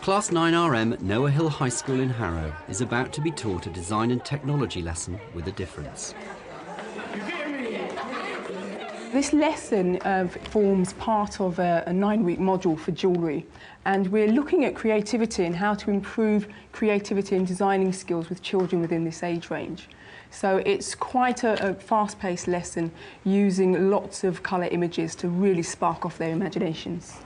Class 9RM at Noah Hill High School in Harrow is about to be taught a design and technology lesson with a difference. This lesson forms part of a 9-week module for jewellery, and we're looking at creativity and how to improve creativity and designing skills with children within this age range. So it's quite a fast-paced lesson using lots of colour images to really spark off their imaginations.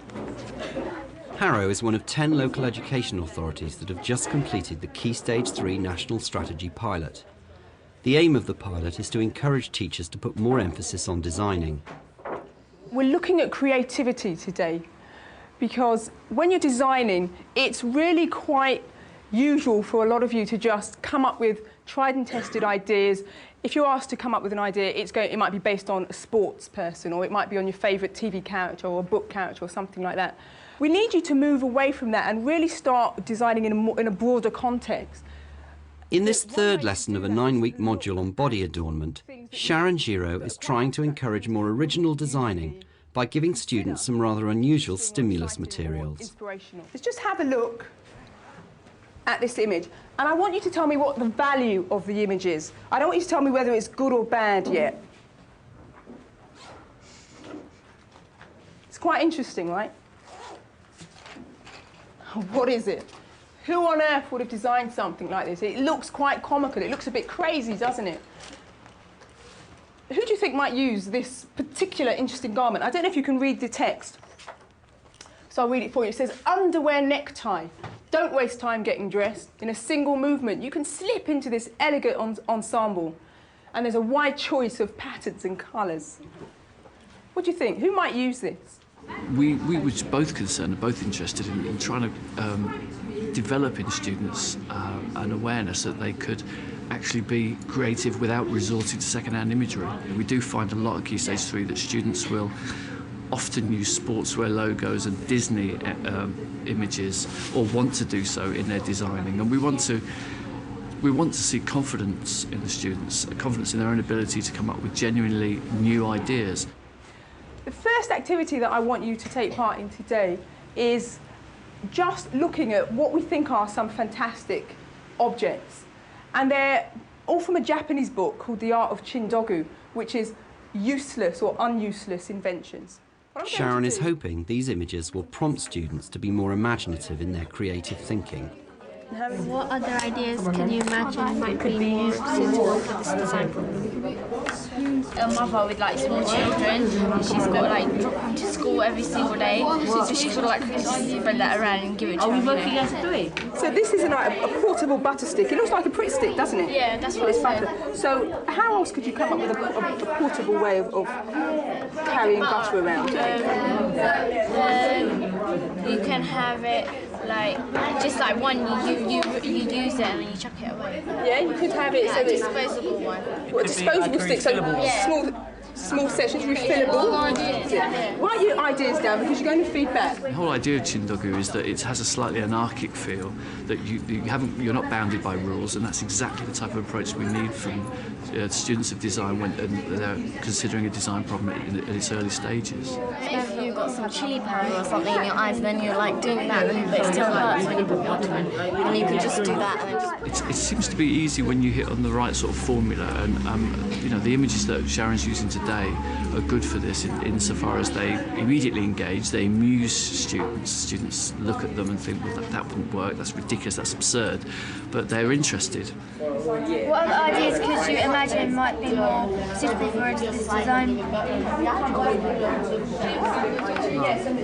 Harrow is one of 10 local education authorities that have just completed the Key Stage 3 National Strategy pilot. The aim of the pilot is to encourage teachers to put more emphasis on designing. We're looking at creativity today because when you're designing, it's really quite usual for a lot of you to just come up with tried and tested ideas. If you're asked to come up with an idea, it might be based on a sports person, or it might be on your favourite TV character or a book character or something like that. We need you to move away from that and really start designing in a broader context. In this third lesson of a 9-week module on body adornment, Sharon Giro is trying to encourage more original designing by giving students some rather unusual stimulus materials. Let's just have a look at this image, and I want you to tell me what the value of the image is. I don't want you to tell me whether it's good or bad yet. It's quite interesting, right? What is it? Who on earth would have designed something like this? It looks quite comical. It looks a bit crazy, doesn't it? Who do you think might use this particular interesting garment? I don't know if you can read the text, so I'll read it for you. It says, underwear necktie. Don't waste time getting dressed. In a single movement, you can slip into this elegant ensemble, and there's a wide choice of patterns and colours. What do you think? Who might use this? We were both concerned, both interested in trying to develop in students an awareness that they could actually be creative without resorting to second-hand imagery. We do find a lot at Key Stage 3 that students will often use sportswear logos and Disney images, or want to do so in their designing, and we want to see confidence in the students, confidence in their own ability to come up with genuinely new ideas. The first activity that I want you to take part in today is just looking at what we think are some fantastic objects. And they're all from a Japanese book called The Art of Chindoku, which is useless or unuseless inventions. Sharon is hoping these images will prompt students to be more imaginative in their creative thinking. What other ideas can you imagine might be more suitable for this design problem? A mother with like small children, and she's got like drop them to school every single day, so she's got to like spread that around and give it to them. Are we working as three? So this is a portable butter stick. It looks like a Pritt stick, doesn't it? Yeah, that's what it's butter. So how else could you come up with a portable way of carrying butter around? You can have it like just like one you use it and then you chuck it away. Yeah, you could have it. So a disposable one. What, a disposable stick? So small sections, refillable. Write your ideas down because you're going to feed back. The whole idea of Chindoku is that it has a slightly anarchic feel, that you're not bounded by rules, and that's exactly the type of approach we need from students of design when they're considering a design problem at its early stages. If you've got some chili powder or something in your eyes, then you're like doing that, but it still hurts when you put water in, and you can just do that. And then It seems to be easy when you hit on the right sort of formula, and the images that Sharon's using today are good for this insofar as they immediately engage, they amuse students. Students look at them and think, well, that wouldn't work, that's ridiculous, that's absurd, but they're interested. what other ideas could you imagine might be more suitable for this design?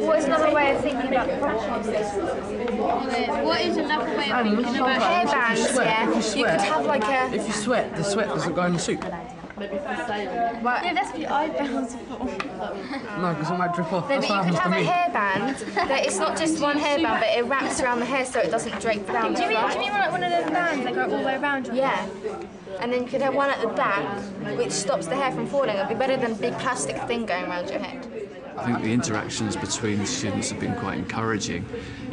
What is another way of thinking about the problem? What is another way of thinking about Hairbands, yeah. You could have like a... If you sweat, the sweat doesn't go in the soup. Yeah, that's what your eyebrows are for. No, because it might drip off. Then That's you what could happens have to a me. hairband that it's not just one hairband, but it wraps around the hair so it doesn't drape down. Do you mean like one of those bands that go all the way around you? Yeah. And then you could have one at the back, which stops the hair from falling. It'd be better than a big plastic thing going around your head. I think the interactions between the students have been quite encouraging,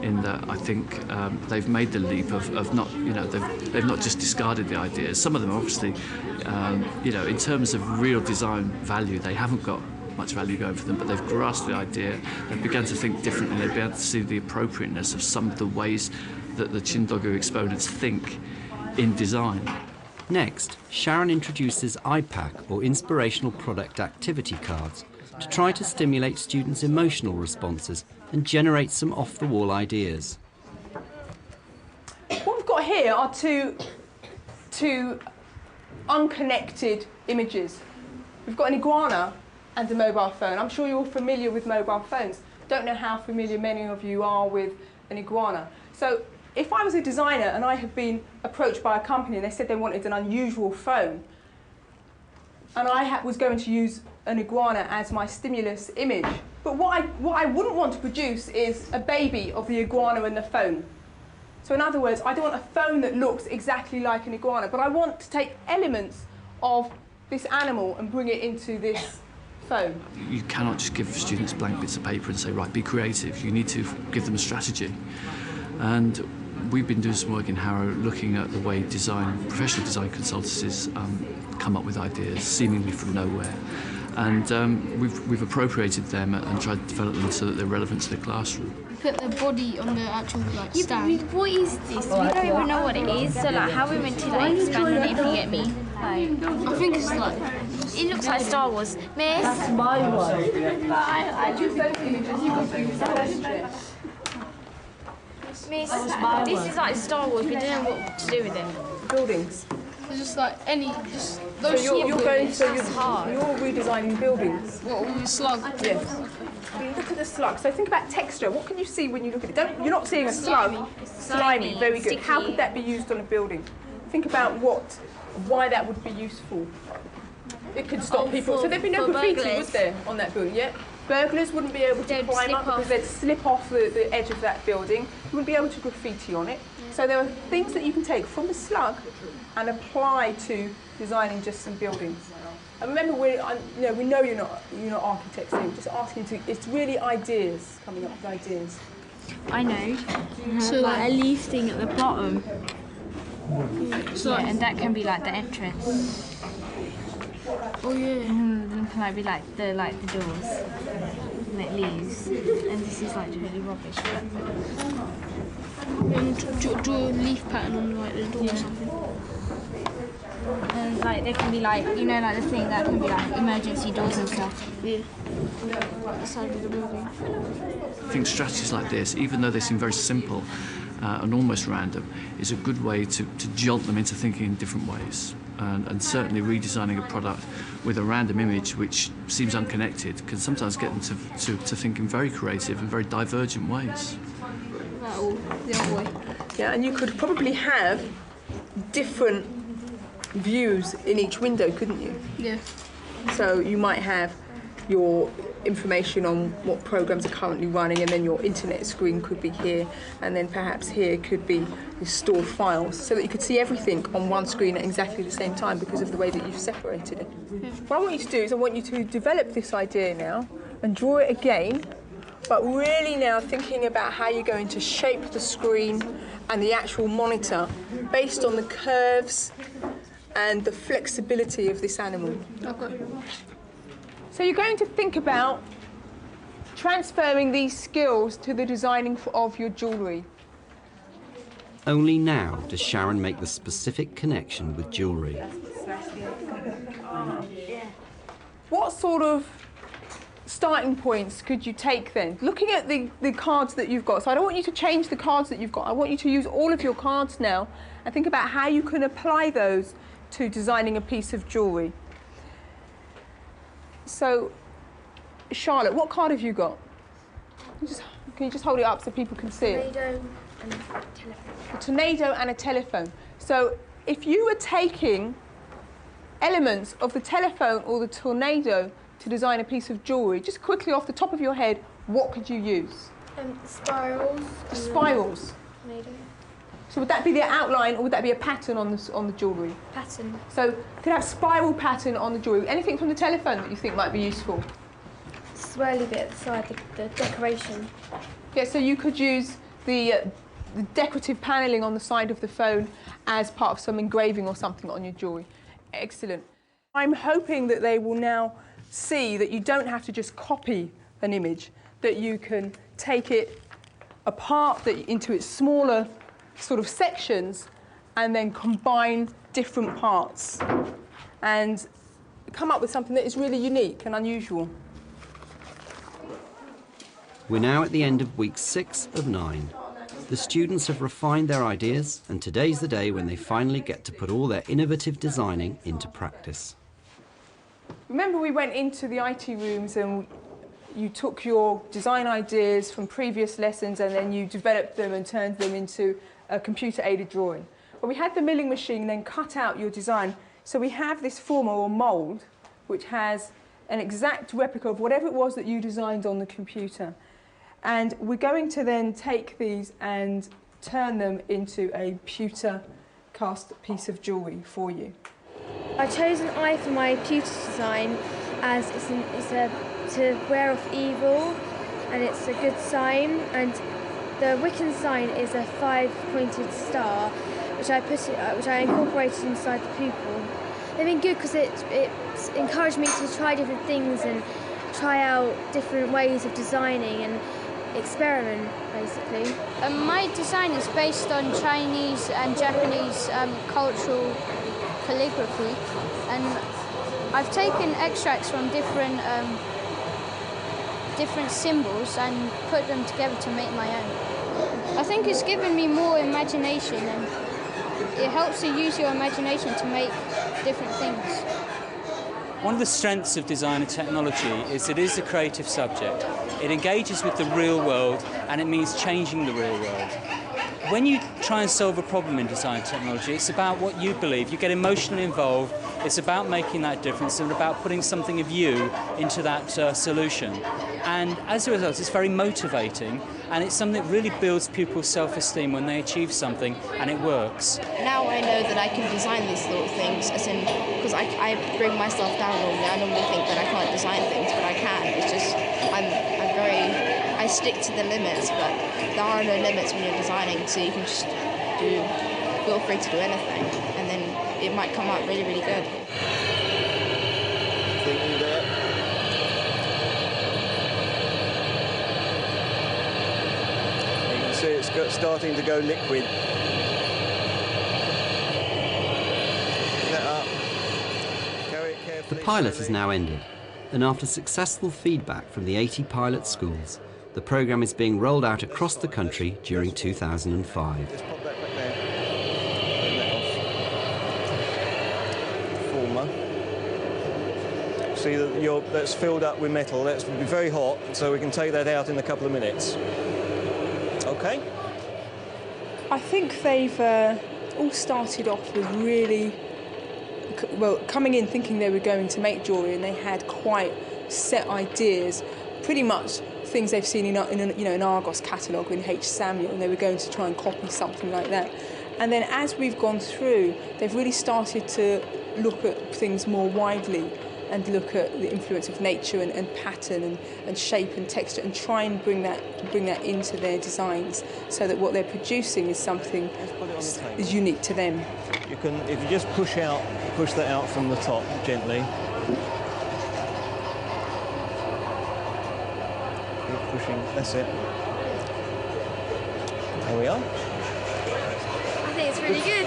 in that I think they've made the leap of not, they've not just discarded the ideas. Some of them obviously, in terms of real design value, they haven't got much value going for them, but they've grasped the idea, they've begun to think differently, they've begun to see the appropriateness of some of the ways that the Chindoku exponents think in design. Next, Sharon introduces IPAC, or Inspirational Product Activity Cards, to try to stimulate students' emotional responses and generate some off-the-wall ideas. What we've got here are two unconnected images. We've got an iguana and a mobile phone. I'm sure you're all familiar with mobile phones. Don't know how familiar many of you are with an iguana. So if I was a designer and I had been approached by a company and they said they wanted an unusual phone, and I was going to use an iguana as my stimulus image, but what I wouldn't want to produce is a baby of the iguana and the phone. So in other words, I don't want a phone that looks exactly like an iguana, but I want to take elements of this animal and bring it into this phone. You cannot just give students blank bits of paper and say, right, be creative. You need to give them a strategy. And we've been doing some work in Harrow looking at the way professional design consultancies come up with ideas seemingly from nowhere. And we've appropriated them and tried to develop them so that they're relevant to the classroom. Put the body on the actual stand. What is this? We don't even know what it is. So like, how are we meant to like expand on it if you get me? Like, I think it's like, it looks like Star Wars. Miss? That's my one. I choose those images. You got to use those. Miss, this is like Star Wars. We don't know what to do with it. Buildings. It's just like just So you're redesigning buildings. What, all the slug? Yes. Look at the slug. So think about texture. What can you see when you look at it? You're not seeing a slug. Slimy. Very good. Sticky. How could that be used on a building? Think about why that would be useful. It could stop people. So there'd be no graffiti, burglars. would there, on that building? Yeah. Burglars wouldn't be able to climb up because they'd slip off the edge of that building. You wouldn't be able to graffiti on it. So there are things that you can take from the slug and apply to designing just some buildings. And remember, we know you're not architects. So we're just asking it's really ideas, coming up with ideas. I know. So like a leaf thing at the bottom. So yeah, and that can be like the entrance. Oh yeah. And can like be like the doors. And it leaves. And this is like totally rubbish. But do a leaf pattern on like the door or something. And like there can be like like the thing that can be like emergency doors and stuff. Yeah. The side of the building. I think strategies like this, even though they seem very simple and almost random, is a good way to jolt them into thinking in different ways. And certainly redesigning a product with a random image which seems unconnected can sometimes get them to think in very creative and very divergent ways. Yeah, and you could probably have different views in each window, couldn't you? Yeah. So you might have your information on what programs are currently running, and then your internet screen could be here, and then perhaps here could be your stored files, so that you could see everything on one screen at exactly the same time because of the way that you've separated it. What I want you to do is I want you to develop this idea now and draw it again, but really now thinking about how you're going to shape the screen and the actual monitor based on the curves and the flexibility of this animal. Okay. So you're going to think about transferring these skills to the designing of your jewellery. Only now does Sharon make the specific connection with jewellery. What sort of starting points could you take then? Looking at the cards that you've got, so I don't want you to change the cards that you've got, I want you to use all of your cards now and think about how you can apply those to designing a piece of jewellery. So, Charlotte, what card have you got? Can you just hold it up so people can see it? Tornado and a telephone. A tornado and a telephone. So if you were taking elements of the telephone or the tornado to design a piece of jewellery, just quickly off the top of your head, what could you use? Spirals. Spirals. Tornado. So would that be the outline, or would that be a pattern on the jewellery? Pattern. So you could have spiral pattern on the jewellery. Anything from the telephone that you think might be useful? Swirly bit at the side, the decoration. Yeah, so you could use the decorative panelling on the side of the phone as part of some engraving or something on your jewellery. Excellent. I'm hoping that they will now see that you don't have to just copy an image, that you can take it apart into its smaller sort of sections and then combine different parts and come up with something that is really unique and unusual. We're now at the end of week 6 of 9. The students have refined their ideas, and today's the day when they finally get to put all their innovative designing into practice. Remember, we went into the IT rooms and you took your design ideas from previous lessons and then you developed them and turned them into a computer-aided drawing. But we had the milling machine then cut out your design. So we have this former or mould which has an exact replica of whatever it was that you designed on the computer. And we're going to then take these and turn them into a pewter cast piece of jewellery for you. I chose an eye for my pewter design as it's to wear off evil, and it's a good sign. And the Wiccan sign is a 5-pointed star, which I incorporated inside the pupil. They've been good because it's encouraged me to try different things and try out different ways of designing and experiment, basically. My design is based on Chinese and Japanese cultural calligraphy, and I've taken extracts from different symbols and put them together to make my own. I think it's given me more imagination, and it helps to use your imagination to make different things. One of the strengths of design and technology is it is a creative subject. It engages with the real world, and it means changing the real world. When you try and solve a problem in design technology, it's about what you believe. You get emotionally involved. It's about making that difference and about putting something of you into that solution. And as a result, it's very motivating, and it's something that really builds pupils' self-esteem when they achieve something and it works. Now I know that I can design these little things, as in, because I bring myself down normally. I normally think that I can't design things, but I can. It's just, I stick to the limits, but there are no limits when you're designing, so you can just feel free to do anything, and then it might come out really, really good. Thinking there. You can see it's starting to go liquid. That up. Carry it carefully. The pilot has now ended, and after successful feedback from the 80 pilot schools, the programme is being rolled out across the country during 2005. Just pop that back there. Turn that off. Former. See that that's filled up with metal. That's be very hot, so we can take that out in a couple of minutes. Okay. I think they've all started off with really, well, coming in thinking they were going to make jewellery, and they had quite set ideas, pretty much things they've seen in an Argos catalogue in H. Samuel, and they were going to try and copy something like that. And then as we've gone through, they've really started to look at things more widely and look at the influence of nature and pattern and shape and texture, and try and bring that into their designs, so that what they're producing is something that is unique to them. You can, if you just push that out from the top gently. Pushing, that's it. There we are. I think it's really good.